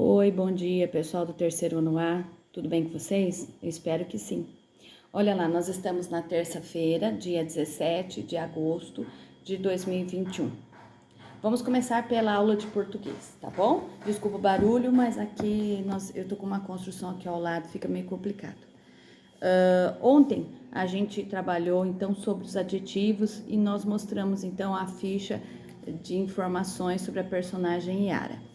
Oi, bom dia, pessoal do terceiro ano A. Tudo bem com vocês? Eu espero que sim. Olha lá, nós estamos na terça-feira, dia 17 de agosto de 2021. Vamos começar pela aula de português, tá bom? Desculpa o barulho, mas aqui eu tô com uma construção aqui ao lado, fica meio complicado. Ontem a gente trabalhou então sobre os adjetivos e nós mostramos então a ficha de informações sobre a personagem Yara.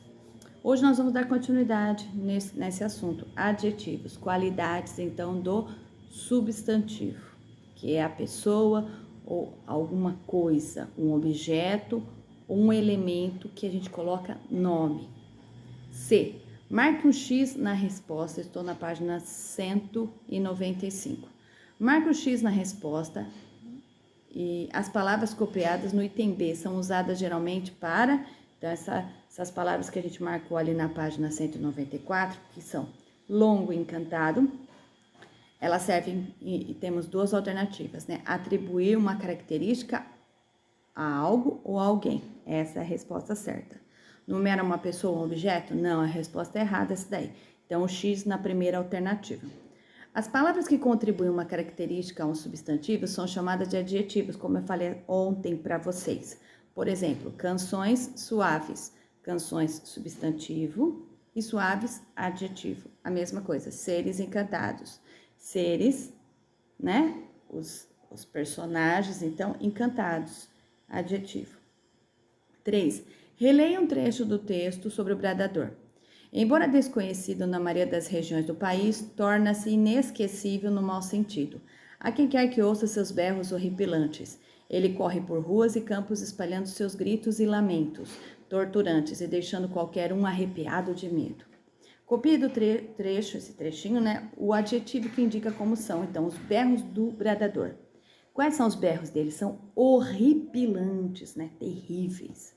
Hoje nós vamos dar continuidade nesse assunto, adjetivos, qualidades então do substantivo, que é a pessoa ou alguma coisa, um objeto, um elemento que a gente coloca nome. C. Marque um X na resposta, estou na página 195. Marque um X na resposta e as palavras copiadas no item B são usadas geralmente para... Então, essas palavras que a gente marcou ali na página 194, que são longo e encantado, elas servem, e temos duas alternativas, né? Atribuir uma característica a algo ou a alguém. Essa é a resposta certa. Numera uma pessoa ou um objeto? Não, a resposta é errada essa daí. Então, o X na primeira alternativa. As palavras que contribuem uma característica a um substantivo são chamadas de adjetivos, como eu falei ontem para vocês. Por exemplo, canções suaves, canções substantivo e suaves adjetivo. A mesma coisa, seres encantados, seres, né? Os personagens, então, encantados, adjetivo. 3. Releia um trecho do texto sobre o bradador. Embora desconhecido na maioria das regiões do país, torna-se inesquecível no mau sentido. Há quem quer que ouça seus berros horripilantes. Ele corre por ruas e campos espalhando seus gritos e lamentos, torturantes e deixando qualquer um arrepiado de medo. Copie do trecho, esse trechinho, né, o adjetivo que indica como são, então, os berros do bradador. Quais são os berros dele? São horripilantes, né, terríveis.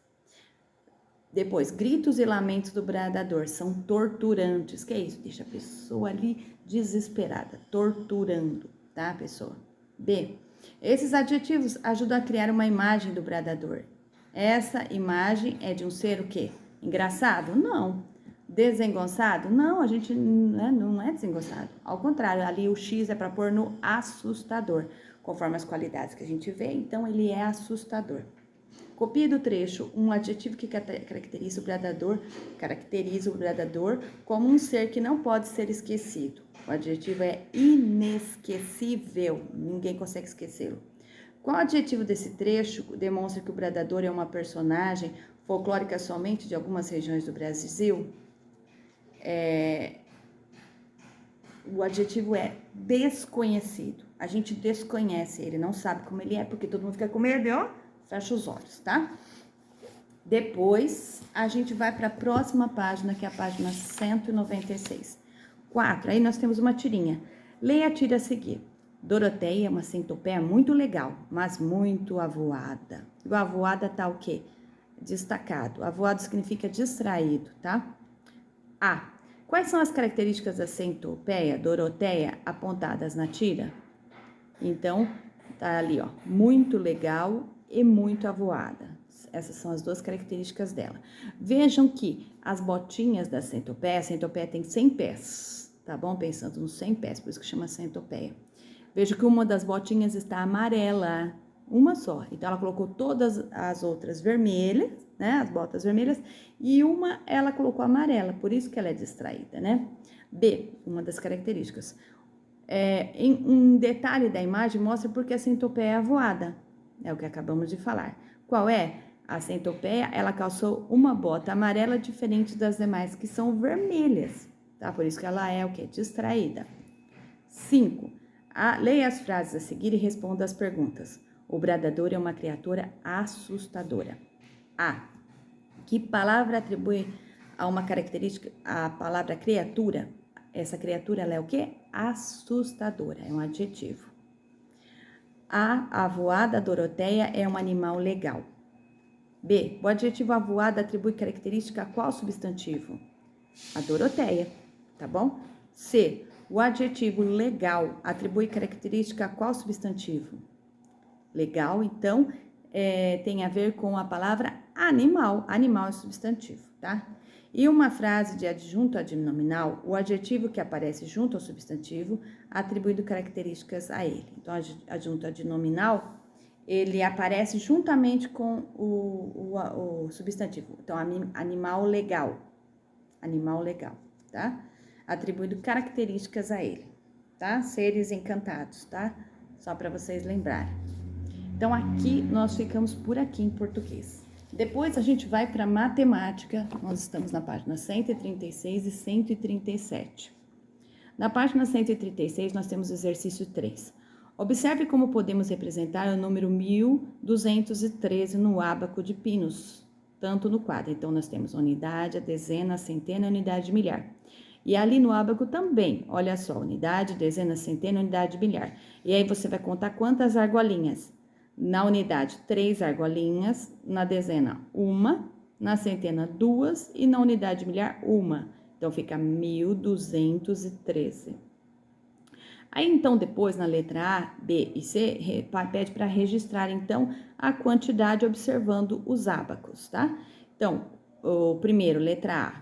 Depois, gritos e lamentos do bradador são torturantes. Que é isso? Deixa a pessoa ali desesperada, torturando, tá, pessoa? B. Esses adjetivos ajudam a criar uma imagem do bradador. Essa imagem é de um ser o quê? Engraçado? Não. Desengonçado? Não, a gente não é desengonçado. Ao contrário, ali o X é para pôr no assustador. Conforme as qualidades que a gente vê, então ele é assustador. Copie do trecho um adjetivo que caracteriza o bradador como um ser que não pode ser esquecido. O adjetivo é inesquecível, ninguém consegue esquecê-lo. Qual adjetivo desse trecho demonstra que o bradador é uma personagem folclórica somente de algumas regiões do Brasil? O adjetivo é desconhecido. A gente desconhece ele, não sabe como ele é, porque todo mundo fica com medo, ó. Fecha os olhos, tá? Depois, a gente vai para a próxima página, que é a página 196. 4. Aí nós temos uma tirinha. Leia a tira a seguir. Doroteia é uma centopeia muito legal, mas muito avoada. E o avoada tá o quê? Destacado. Avoado significa distraído, tá? A. Quais são as características da centopeia, Doroteia, apontadas na tira? Então, tá ali, ó, muito legal e muito avoada. Essas são as duas características dela. Vejam que as botinhas da centopeia, a centopeia tem 100 pés, tá bom? Pensando nos 100 pés, por isso que chama centopeia. Veja que uma das botinhas está amarela, uma só. Então, ela colocou todas as outras vermelhas, né? As botas vermelhas, e uma ela colocou amarela, por isso que ela é distraída, né? B, uma das características. Um detalhe da imagem mostra porque a centopeia é avoada. É o que acabamos de falar. Qual é? A centopeia, ela calçou uma bota amarela diferente das demais, que são vermelhas, tá? Por isso que ela é o quê? Distraída. 5. Leia as frases a seguir e responda as perguntas. O bradador é uma criatura assustadora. A. Que palavra atribui a uma característica a palavra criatura? Essa criatura, ela é o quê? Assustadora, é um adjetivo. A avoada Doroteia é um animal legal. B. O adjetivo avoada atribui característica a qual substantivo? A Doroteia, tá bom? C. O adjetivo legal atribui característica a qual substantivo? Legal, então, tem a ver com a palavra animal. Animal é substantivo, tá? E uma frase de adjunto adnominal, o adjetivo que aparece junto ao substantivo, atribuindo características a ele. Então, adjunto adnominal, ele aparece juntamente com o substantivo. Então, animal legal, tá? Atribuindo características a ele, tá? Seres encantados, tá? Só para vocês lembrarem. Então, aqui nós ficamos por aqui em português. Depois a gente vai para matemática, nós estamos na página 136 e 137. Na página 136, nós temos o exercício 3. Observe como podemos representar o número 1213 no ábaco de pinos, tanto no quadro. Então, nós temos a unidade, a dezena, a centena e a unidade de milhar. E ali no ábaco também, olha só, unidade, dezena, centena, unidade de milhar. E aí você vai contar quantas argolinhas. Na unidade, 3 argolinhas, na dezena, 1, na centena, 2 e na unidade de milhar, 1. Então, fica 1213. Aí, então, depois, na letra A, B e C, pede para registrar, então, a quantidade observando os ábacos, tá? Então, o primeiro, letra A,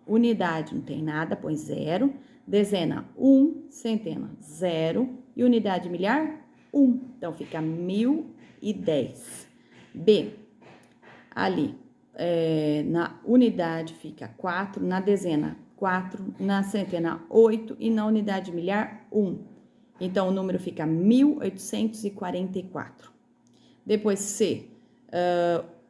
unidade não tem nada, põe 0, dezena, 1, centena, 0 e unidade de milhar, 1. Então, fica 1010. B, ali, na unidade fica 4, na dezena 4, na centena 8 e na unidade de milhar 1. Então, o número fica 1844. Depois C,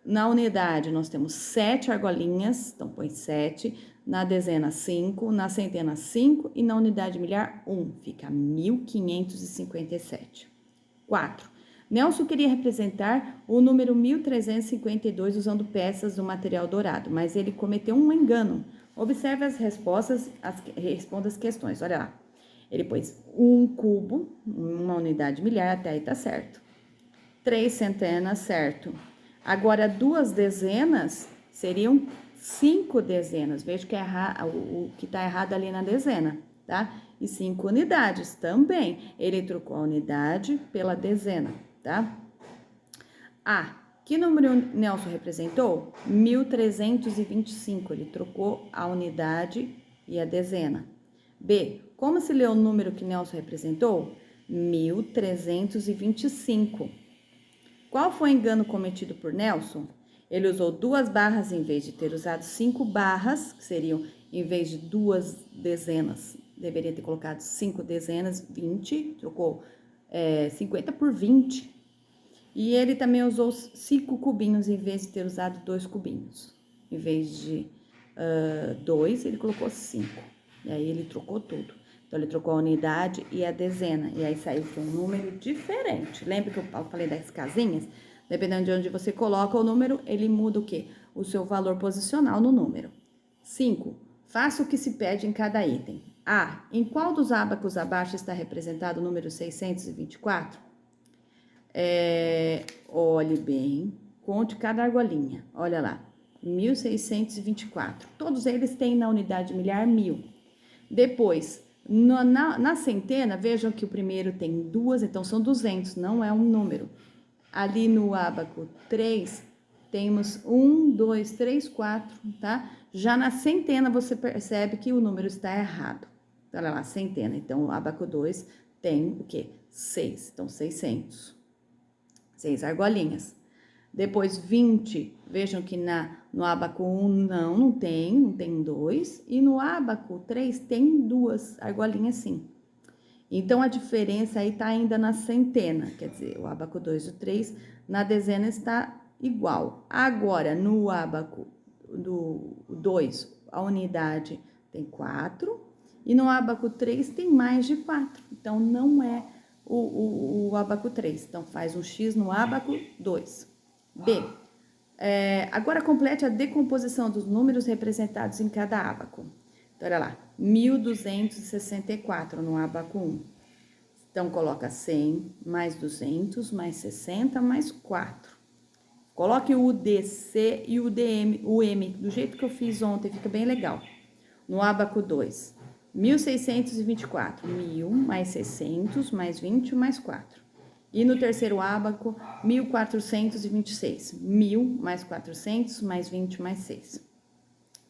na unidade nós temos 7 argolinhas, então põe 7, na dezena 5, na centena 5 e na unidade de milhar 1, fica 1557. 4. Nelson queria representar o número 1352 usando peças do material dourado, mas ele cometeu um engano. Observe as respostas, responda as questões, olha lá. Ele pôs 1 cubo, uma unidade de milhar, até aí tá certo. 3 centenas, certo. Agora, 2 dezenas seriam 5 dezenas. Veja que o que tá errado ali na dezena, tá? E 5 unidades também. Ele trocou a unidade pela dezena, tá? A. Que número Nelson representou? 1325. Ele trocou a unidade e a dezena. B. Como se lê o número que Nelson representou? 1325. Qual foi o engano cometido por Nelson? Ele usou 2 barras em vez de ter usado 5 barras, que seriam em vez de 2 dezenas. Deveria ter colocado 5 dezenas, 20, trocou 50 por 20. E ele também usou 5 cubinhos em vez de ter usado 2 cubinhos. Em vez de 2, ele colocou 5. E aí ele trocou tudo. Então, ele trocou a unidade e a dezena. E aí saiu com um número diferente. Lembra que eu falei das casinhas? Dependendo de onde você coloca o número, ele muda o quê? O seu valor posicional no número. 5. Faça o que se pede em cada item. A. Em qual dos ábacos abaixo está representado o número 624? Olhe bem, conte cada argolinha. Olha lá, 1624. Todos eles têm na unidade de milhar 1000. Depois, na centena, vejam que o primeiro tem 2, então são 200, não é um número. Ali no ábaco 3, temos 1, 2, 3, 4, tá? Já na centena, você percebe que o número está errado. Então, olha lá, centena. Então, o ábaco 2 tem o quê? 6, então 600. 6 argolinhas. Depois, 20, vejam que no ábaco 1 não tem 2. E no ábaco 3 tem 2 argolinhas sim. Então, a diferença aí tá ainda na centena, quer dizer, o ábaco 2 e o 3, na dezena está igual. Agora, no ábaco do 2, a unidade tem 4, e no ábaco 3 tem mais de 4. Então, não é o ábaco 3. Então, faz um X no ábaco 2. B. Agora, complete a decomposição dos números representados em cada ábaco. Então, olha lá, 1264 no ábaco 1. Então, coloca 100, mais 200, mais 60, mais 4. Coloque o DC e o DM, o M, do jeito que eu fiz ontem, fica bem legal. No ábaco 2, 1624, 1000, mais 600, mais 20, mais 4. E no terceiro ábaco, 1426, 1000, mais 400, mais 20, mais 6.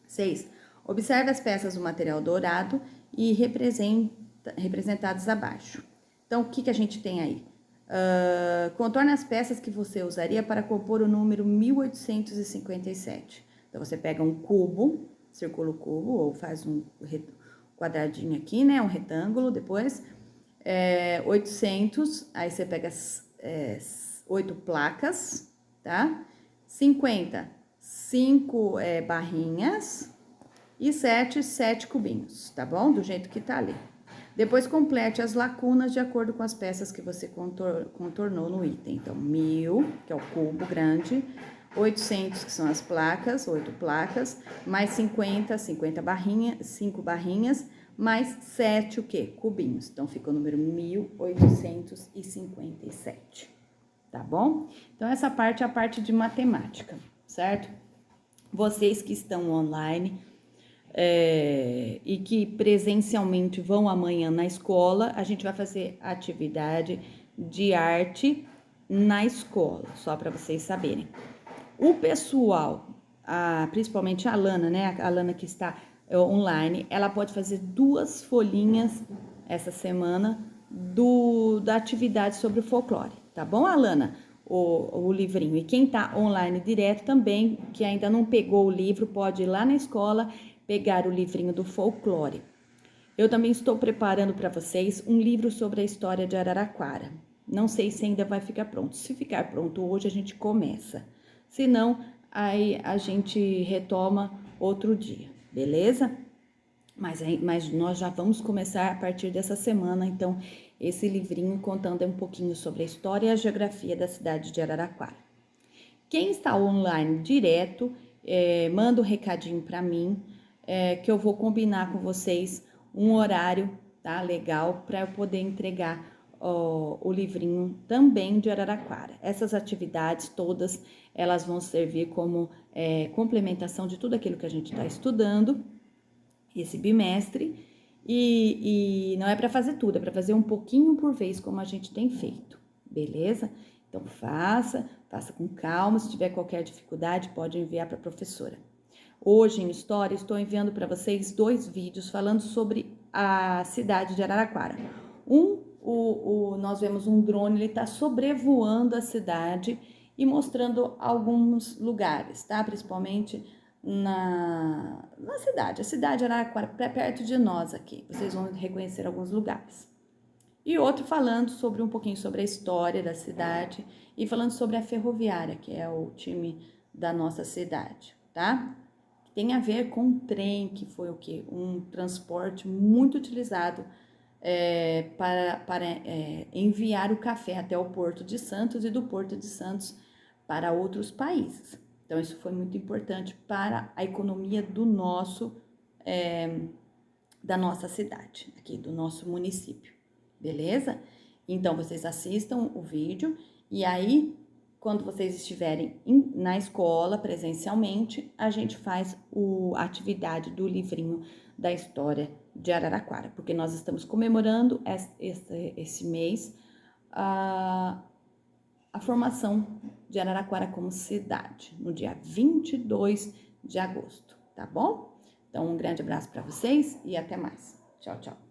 6. Observe as peças do material dourado e representadas abaixo. Então, o que a gente tem aí? Contorne as peças que você usaria para compor o número 1857. Então, você pega um cubo, circula o cubo, ou faz um quadradinho aqui, né? Um retângulo, depois 800, aí você pega 8 placas, tá? 50, 5 barrinhas e 7 cubinhos, tá bom? Do jeito que tá ali. Depois complete as lacunas de acordo com as peças que você contornou no item. Então, 1000, que é o cubo grande, 800, que são as placas, 8 placas, mais 50 barrinhas, 5 barrinhas, mais 7 o quê? Cubinhos. Então, fica o número 1857, tá bom? Então, essa parte é a parte de matemática, certo? Vocês que estão online e que presencialmente vão amanhã na escola, a gente vai fazer atividade de arte na escola, só para vocês saberem. O pessoal, principalmente a Alana, né? A Alana que está online, ela pode fazer 2 folhinhas essa semana da atividade sobre o folclore, tá bom, Alana? O livrinho. E quem tá online direto também, que ainda não pegou o livro, pode ir lá na escola pegar o livrinho do folclore. Eu também estou preparando para vocês um livro sobre a história de Araraquara. Não sei se ainda vai ficar pronto. Se ficar pronto hoje, a gente começa. Se não, aí a gente retoma outro dia, beleza? Mas nós já vamos começar a partir dessa semana, então, esse livrinho contando um pouquinho sobre a história e a geografia da cidade de Araraquara. Quem está online direto, manda um recadinho para mim, que eu vou combinar com vocês um horário, tá? Legal, para eu poder entregar o livrinho também de Araraquara. Essas atividades todas, elas vão servir como complementação de tudo aquilo que a gente está estudando esse bimestre, e não é para fazer tudo, é para fazer um pouquinho por vez, como a gente tem feito, beleza? Então, faça com calma, se tiver qualquer dificuldade, pode enviar para a professora. Hoje, em História, estou enviando para vocês 2 vídeos falando sobre a cidade de Araraquara. Nós vemos um drone, ele está sobrevoando a cidade e mostrando alguns lugares, tá? Principalmente na cidade. A cidade de Araraquara, perto de nós aqui. Vocês vão reconhecer alguns lugares. E outro falando sobre um pouquinho sobre a história da cidade e falando sobre a ferroviária, que é o time da nossa cidade, tá? Tem a ver com o trem, que foi o quê? Um transporte muito utilizado para enviar o café até o Porto de Santos e do Porto de Santos para outros países. Então, isso foi muito importante para a economia da nossa cidade, aqui do nosso município, beleza? Então, vocês assistam o vídeo e aí, quando vocês estiverem na escola presencialmente, a gente faz a atividade do livrinho da história de Araraquara, porque nós estamos comemorando esse mês a formação de Araraquara como cidade, no dia 22 de agosto, tá bom? Então, um grande abraço para vocês e até mais. Tchau, tchau.